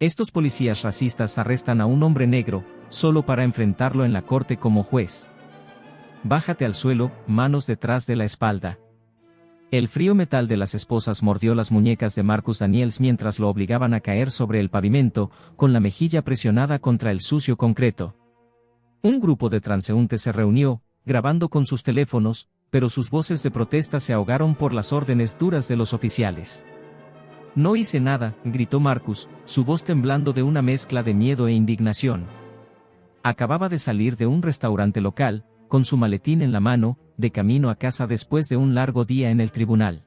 Estos policías racistas arrestan a un hombre negro, solo para enfrentarlo en la corte como juez. Bájate al suelo, manos detrás de la espalda. El frío metal de las esposas mordió las muñecas de Marcus Daniels mientras lo obligaban a caer sobre el pavimento, con la mejilla presionada contra el sucio concreto. Un grupo de transeúntes se reunió, grabando con sus teléfonos, pero sus voces de protesta se ahogaron por las órdenes duras de los oficiales. No hice nada, gritó Marcus, su voz temblando de una mezcla de miedo e indignación. Acababa de salir de un restaurante local, con su maletín en la mano, de camino a casa después de un largo día en el tribunal.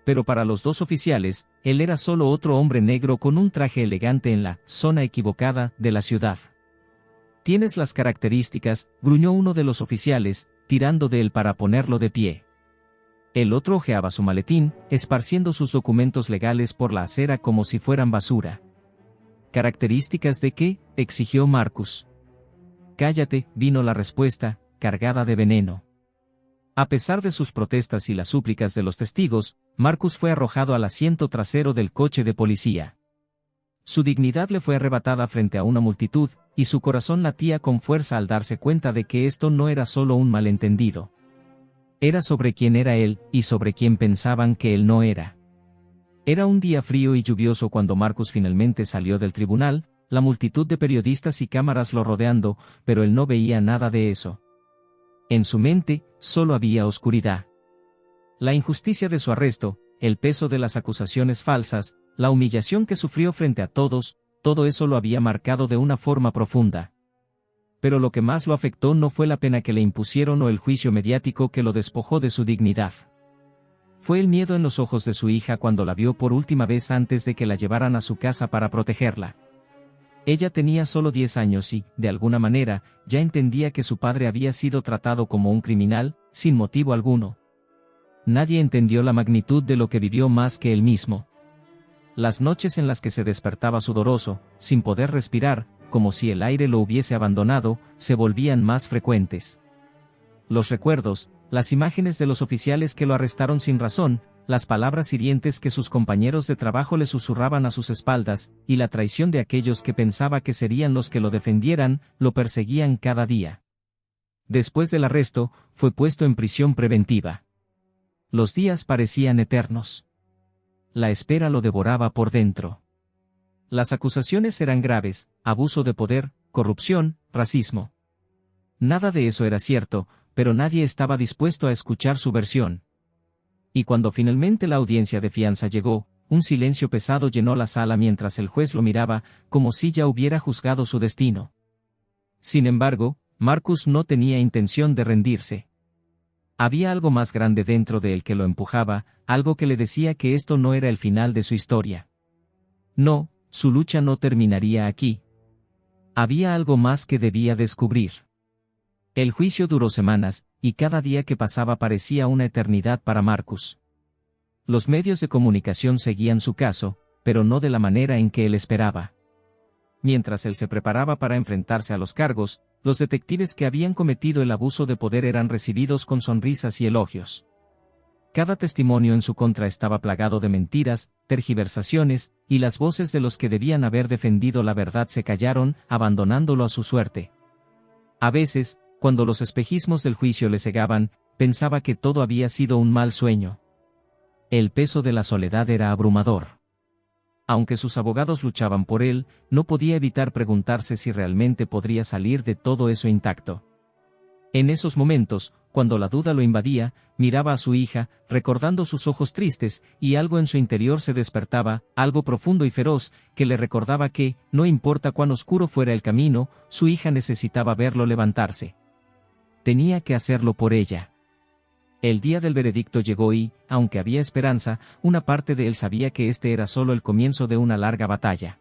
Pero para los dos oficiales, él era solo otro hombre negro con un traje elegante en la zona equivocada de la ciudad. Tienes las características, gruñó uno de los oficiales, tirando de él para ponerlo de pie. El otro hojeaba su maletín, esparciendo sus documentos legales por la acera como si fueran basura. ¿Características de qué?, exigió Marcus. Cállate, vino la respuesta, cargada de veneno. A pesar de sus protestas y las súplicas de los testigos, Marcus fue arrojado al asiento trasero del coche de policía. Su dignidad le fue arrebatada frente a una multitud, y su corazón latía con fuerza al darse cuenta de que esto no era solo un malentendido. Era sobre quién era él, y sobre quién pensaban que él no era. Era un día frío y lluvioso cuando Marcus finalmente salió del tribunal, la multitud de periodistas y cámaras lo rodeando, pero él no veía nada de eso. En su mente, solo había oscuridad. La injusticia de su arresto, el peso de las acusaciones falsas, la humillación que sufrió frente a todos, todo eso lo había marcado de una forma profunda. Pero lo que más lo afectó no fue la pena que le impusieron o el juicio mediático que lo despojó de su dignidad. Fue el miedo en los ojos de su hija cuando la vio por última vez antes de que la llevaran a su casa para protegerla. Ella tenía solo 10 años y, de alguna manera, ya entendía que su padre había sido tratado como un criminal, sin motivo alguno. Nadie entendió la magnitud de lo que vivió más que él mismo. Las noches en las que se despertaba sudoroso, sin poder respirar, como si el aire lo hubiese abandonado, se volvían más frecuentes. Los recuerdos, las imágenes de los oficiales que lo arrestaron sin razón, las palabras hirientes que sus compañeros de trabajo le susurraban a sus espaldas, y la traición de aquellos que pensaba que serían los que lo defendieran, lo perseguían cada día. Después del arresto, fue puesto en prisión preventiva. Los días parecían eternos. La espera lo devoraba por dentro. Las acusaciones eran graves: abuso de poder, corrupción, racismo. Nada de eso era cierto, pero nadie estaba dispuesto a escuchar su versión. Y cuando finalmente la audiencia de fianza llegó, un silencio pesado llenó la sala mientras el juez lo miraba, como si ya hubiera juzgado su destino. Sin embargo, Marcus no tenía intención de rendirse. Había algo más grande dentro de él que lo empujaba, algo que le decía que esto no era el final de su historia. No, su lucha no terminaría aquí. Había algo más que debía descubrir. El juicio duró semanas, y cada día que pasaba parecía una eternidad para Marcus. Los medios de comunicación seguían su caso, pero no de la manera en que él esperaba. Mientras él se preparaba para enfrentarse a los cargos, los detectives que habían cometido el abuso de poder eran recibidos con sonrisas y elogios. Cada testimonio en su contra estaba plagado de mentiras, tergiversaciones, y las voces de los que debían haber defendido la verdad se callaron, abandonándolo a su suerte. A veces, cuando los espejismos del juicio le cegaban, pensaba que todo había sido un mal sueño. El peso de la soledad era abrumador. Aunque sus abogados luchaban por él, no podía evitar preguntarse si realmente podría salir de todo eso intacto. En esos momentos, cuando la duda lo invadía, miraba a su hija, recordando sus ojos tristes, y algo en su interior se despertaba, algo profundo y feroz, que le recordaba que, no importa cuán oscuro fuera el camino, su hija necesitaba verlo levantarse. Tenía que hacerlo por ella. El día del veredicto llegó y, aunque había esperanza, una parte de él sabía que este era solo el comienzo de una larga batalla.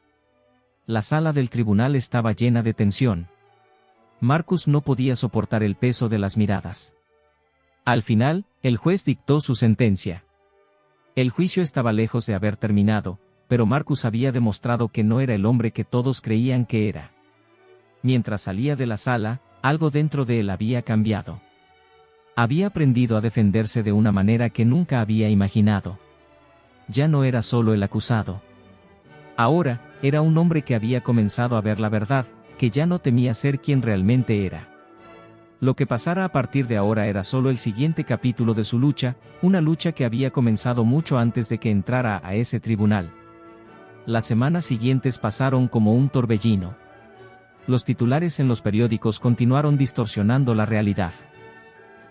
La sala del tribunal estaba llena de tensión. Marcus no podía soportar el peso de las miradas. Al final, el juez dictó su sentencia. El juicio estaba lejos de haber terminado, pero Marcus había demostrado que no era el hombre que todos creían que era. Mientras salía de la sala, algo dentro de él había cambiado. Había aprendido a defenderse de una manera que nunca había imaginado. Ya no era solo el acusado. Ahora, era un hombre que había comenzado a ver la verdad, que ya no temía ser quien realmente era. Lo que pasara a partir de ahora era solo el siguiente capítulo de su lucha, una lucha que había comenzado mucho antes de que entrara a ese tribunal. Las semanas siguientes pasaron como un torbellino. Los titulares en los periódicos continuaron distorsionando la realidad.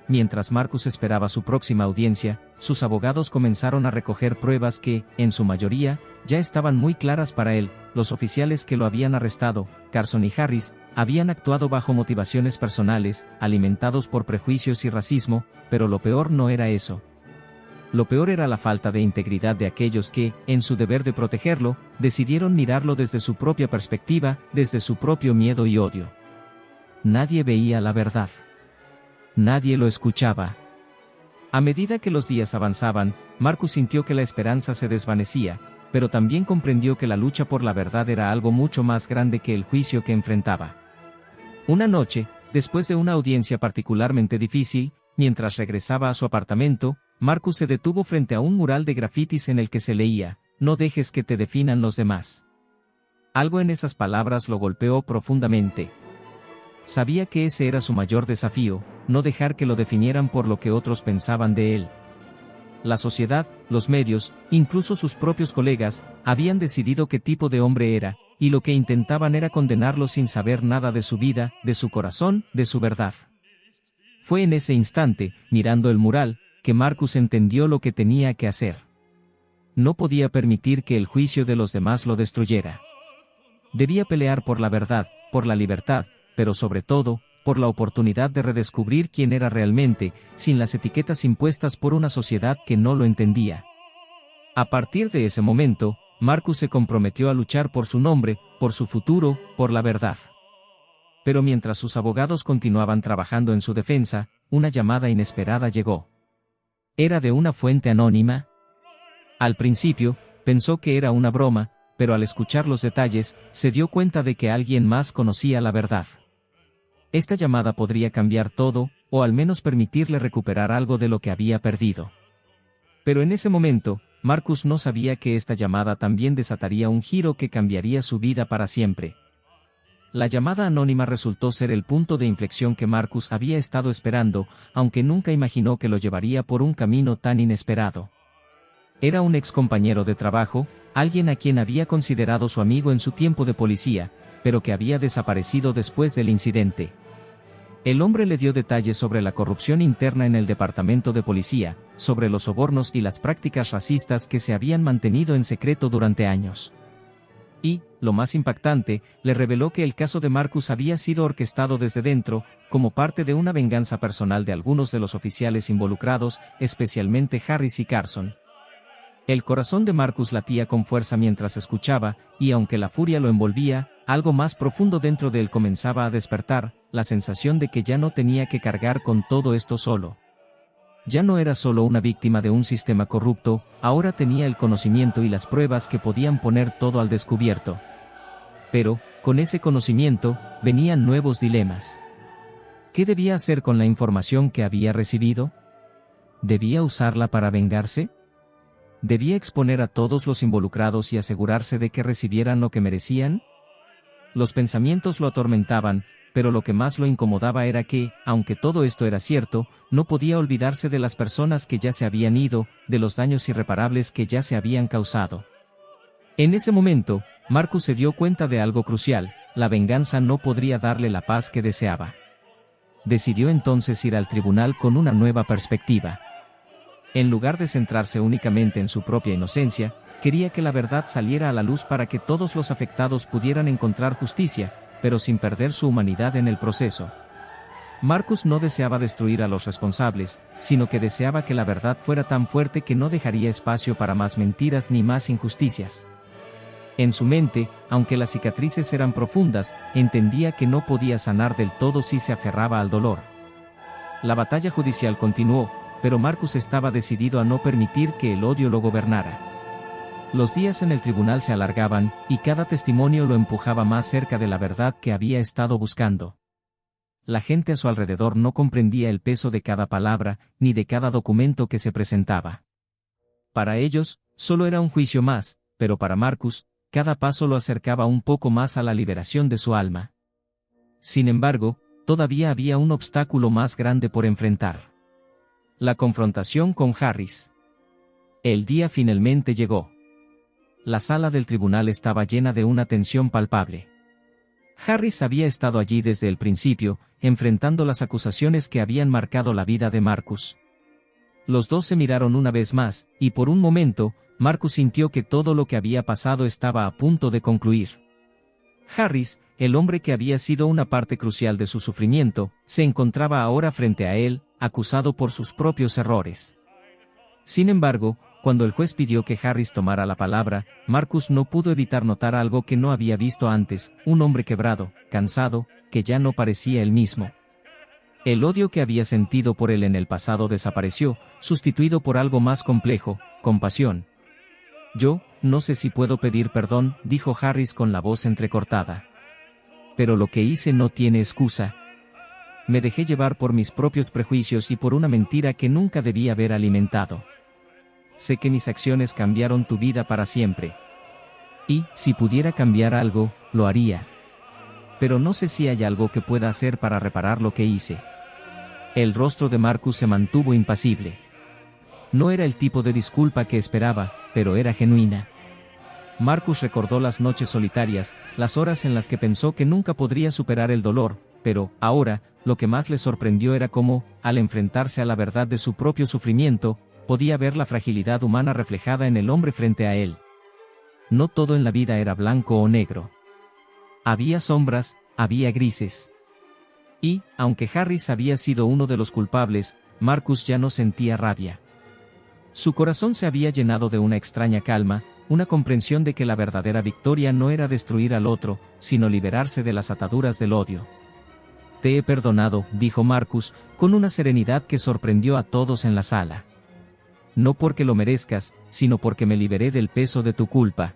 Mientras Marcus esperaba su próxima audiencia, sus abogados comenzaron a recoger pruebas que, en su mayoría, ya estaban muy claras para él. Los oficiales que lo habían arrestado, Carson y Harris, habían actuado bajo motivaciones personales, alimentados por prejuicios y racismo, pero lo peor no era eso. Lo peor era la falta de integridad de aquellos que, en su deber de protegerlo, decidieron mirarlo desde su propia perspectiva, desde su propio miedo y odio. Nadie veía la verdad. Nadie lo escuchaba. A medida que los días avanzaban, Marcus sintió que la esperanza se desvanecía, pero también comprendió que la lucha por la verdad era algo mucho más grande que el juicio que enfrentaba. Una noche, después de una audiencia particularmente difícil, mientras regresaba a su apartamento, Marcus se detuvo frente a un mural de grafitis en el que se leía: "No dejes que te definan los demás". Algo en esas palabras lo golpeó profundamente. Sabía que ese era su mayor desafío, no dejar que lo definieran por lo que otros pensaban de él. La sociedad, los medios, incluso sus propios colegas, habían decidido qué tipo de hombre era, y lo que intentaban era condenarlo sin saber nada de su vida, de su corazón, de su verdad. Fue en ese instante, mirando el mural, que Marcus entendió lo que tenía que hacer. No podía permitir que el juicio de los demás lo destruyera. Debía pelear por la verdad, por la libertad, pero sobre todo, por la oportunidad de redescubrir quién era realmente, sin las etiquetas impuestas por una sociedad que no lo entendía. A partir de ese momento, Marcus se comprometió a luchar por su nombre, por su futuro, por la verdad. Pero mientras sus abogados continuaban trabajando en su defensa, una llamada inesperada llegó. ¿Era de una fuente anónima? Al principio, pensó que era una broma, pero al escuchar los detalles, se dio cuenta de que alguien más conocía la verdad. Esta llamada podría cambiar todo, o al menos permitirle recuperar algo de lo que había perdido. Pero en ese momento, Marcus no sabía que esta llamada también desataría un giro que cambiaría su vida para siempre. La llamada anónima resultó ser el punto de inflexión que Marcus había estado esperando, aunque nunca imaginó que lo llevaría por un camino tan inesperado. Era un ex compañero de trabajo, alguien a quien había considerado su amigo en su tiempo de policía, pero que había desaparecido después del incidente. El hombre le dio detalles sobre la corrupción interna en el departamento de policía, sobre los sobornos y las prácticas racistas que se habían mantenido en secreto durante años. Y, lo más impactante, le reveló que el caso de Marcus había sido orquestado desde dentro, como parte de una venganza personal de algunos de los oficiales involucrados, especialmente Harris y Carson. El corazón de Marcus latía con fuerza mientras escuchaba, y aunque la furia lo envolvía, algo más profundo dentro de él comenzaba a despertar, la sensación de que ya no tenía que cargar con todo esto solo. Ya no era solo una víctima de un sistema corrupto, ahora tenía el conocimiento y las pruebas que podían poner todo al descubierto. Pero, con ese conocimiento, venían nuevos dilemas. ¿Qué debía hacer con la información que había recibido? ¿Debía usarla para vengarse? ¿Debía exponer a todos los involucrados y asegurarse de que recibieran lo que merecían? Los pensamientos lo atormentaban, pero lo que más lo incomodaba era que, aunque todo esto era cierto, no podía olvidarse de las personas que ya se habían ido, de los daños irreparables que ya se habían causado. En ese momento, Marcus se dio cuenta de algo crucial: la venganza no podría darle la paz que deseaba. Decidió entonces ir al tribunal con una nueva perspectiva. En lugar de centrarse únicamente en su propia inocencia, quería que la verdad saliera a la luz para que todos los afectados pudieran encontrar justicia, pero sin perder su humanidad en el proceso. Marcus no deseaba destruir a los responsables, sino que deseaba que la verdad fuera tan fuerte que no dejaría espacio para más mentiras ni más injusticias. En su mente, aunque las cicatrices eran profundas, entendía que no podía sanar del todo si se aferraba al dolor. La batalla judicial continuó, pero Marcus estaba decidido a no permitir que el odio lo gobernara. Los días en el tribunal se alargaban, y cada testimonio lo empujaba más cerca de la verdad que había estado buscando. La gente a su alrededor no comprendía el peso de cada palabra, ni de cada documento que se presentaba. Para ellos, solo era un juicio más, pero para Marcus, cada paso lo acercaba un poco más a la liberación de su alma. Sin embargo, todavía había un obstáculo más grande por enfrentar. La confrontación con Harris. El día finalmente llegó. La sala del tribunal estaba llena de una tensión palpable. Harris había estado allí desde el principio, enfrentando las acusaciones que habían marcado la vida de Marcus. Los dos se miraron una vez más, y por un momento, Marcus sintió que todo lo que había pasado estaba a punto de concluir. Harris, el hombre que había sido una parte crucial de su sufrimiento, se encontraba ahora frente a él, acusado por sus propios errores. Sin embargo, cuando el juez pidió que Harris tomara la palabra, Marcus no pudo evitar notar algo que no había visto antes: un hombre quebrado, cansado, que ya no parecía el mismo. El odio que había sentido por él en el pasado desapareció, sustituido por algo más complejo: compasión. «Yo, no sé si puedo pedir perdón», dijo Harris con la voz entrecortada. «Pero lo que hice no tiene excusa. Me dejé llevar por mis propios prejuicios y por una mentira que nunca debí haber alimentado. Sé que mis acciones cambiaron tu vida para siempre. Y, si pudiera cambiar algo, lo haría. Pero no sé si hay algo que pueda hacer para reparar lo que hice». El rostro de Marcus se mantuvo impasible. No era el tipo de disculpa que esperaba, pero era genuina. Marcus recordó las noches solitarias, las horas en las que pensó que nunca podría superar el dolor, pero, ahora, lo que más le sorprendió era cómo, al enfrentarse a la verdad de su propio sufrimiento, podía ver la fragilidad humana reflejada en el hombre frente a él. No todo en la vida era blanco o negro. Había sombras, había grises. Y, aunque Harris había sido uno de los culpables, Marcus ya no sentía rabia. Su corazón se había llenado de una extraña calma, una comprensión de que la verdadera victoria no era destruir al otro, sino liberarse de las ataduras del odio. «Te he perdonado», dijo Marcus, con una serenidad que sorprendió a todos en la sala. «No porque lo merezcas, sino porque me liberé del peso de tu culpa.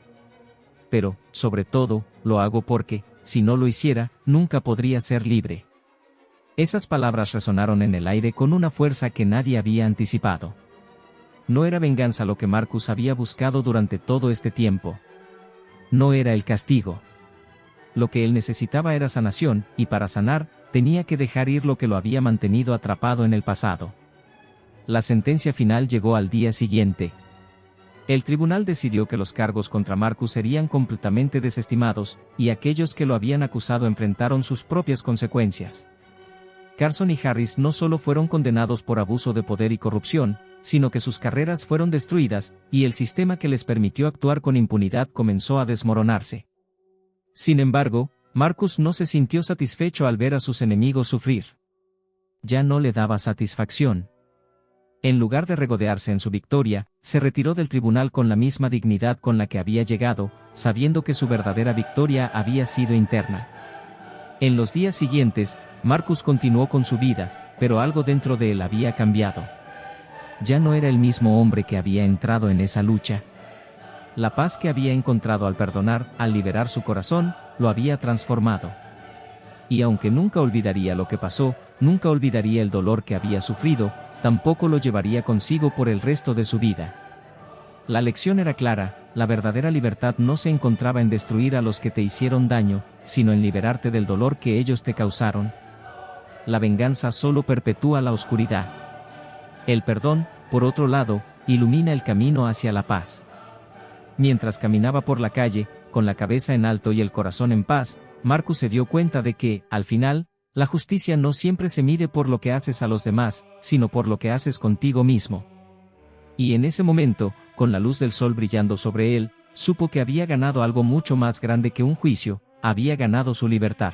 Pero, sobre todo, lo hago porque, si no lo hiciera, nunca podría ser libre». Esas palabras resonaron en el aire con una fuerza que nadie había anticipado. No era venganza lo que Marcus había buscado durante todo este tiempo. No era el castigo. Lo que él necesitaba era sanación, y para sanar, tenía que dejar ir lo que lo había mantenido atrapado en el pasado. La sentencia final llegó al día siguiente. El tribunal decidió que los cargos contra Marcus serían completamente desestimados, y aquellos que lo habían acusado enfrentaron sus propias consecuencias. Carson y Harris no solo fueron condenados por abuso de poder y corrupción, sino que sus carreras fueron destruidas, y el sistema que les permitió actuar con impunidad comenzó a desmoronarse. Sin embargo, Marcus no se sintió satisfecho al ver a sus enemigos sufrir. Ya no le daba satisfacción. En lugar de regodearse en su victoria, se retiró del tribunal con la misma dignidad con la que había llegado, sabiendo que su verdadera victoria había sido interna. En los días siguientes, Marcus continuó con su vida, pero algo dentro de él había cambiado. Ya no era el mismo hombre que había entrado en esa lucha. La paz que había encontrado al perdonar, al liberar su corazón, lo había transformado. Y aunque nunca olvidaría lo que pasó, nunca olvidaría el dolor que había sufrido, tampoco lo llevaría consigo por el resto de su vida. La lección era clara: la verdadera libertad no se encontraba en destruir a los que te hicieron daño, sino en liberarte del dolor que ellos te causaron. La venganza solo perpetúa la oscuridad. El perdón, por otro lado, ilumina el camino hacia la paz. Mientras caminaba por la calle, con la cabeza en alto y el corazón en paz, Marcus se dio cuenta de que, al final, la justicia no siempre se mide por lo que haces a los demás, sino por lo que haces contigo mismo. Y en ese momento, con la luz del sol brillando sobre él, supo que había ganado algo mucho más grande que un juicio: había ganado su libertad.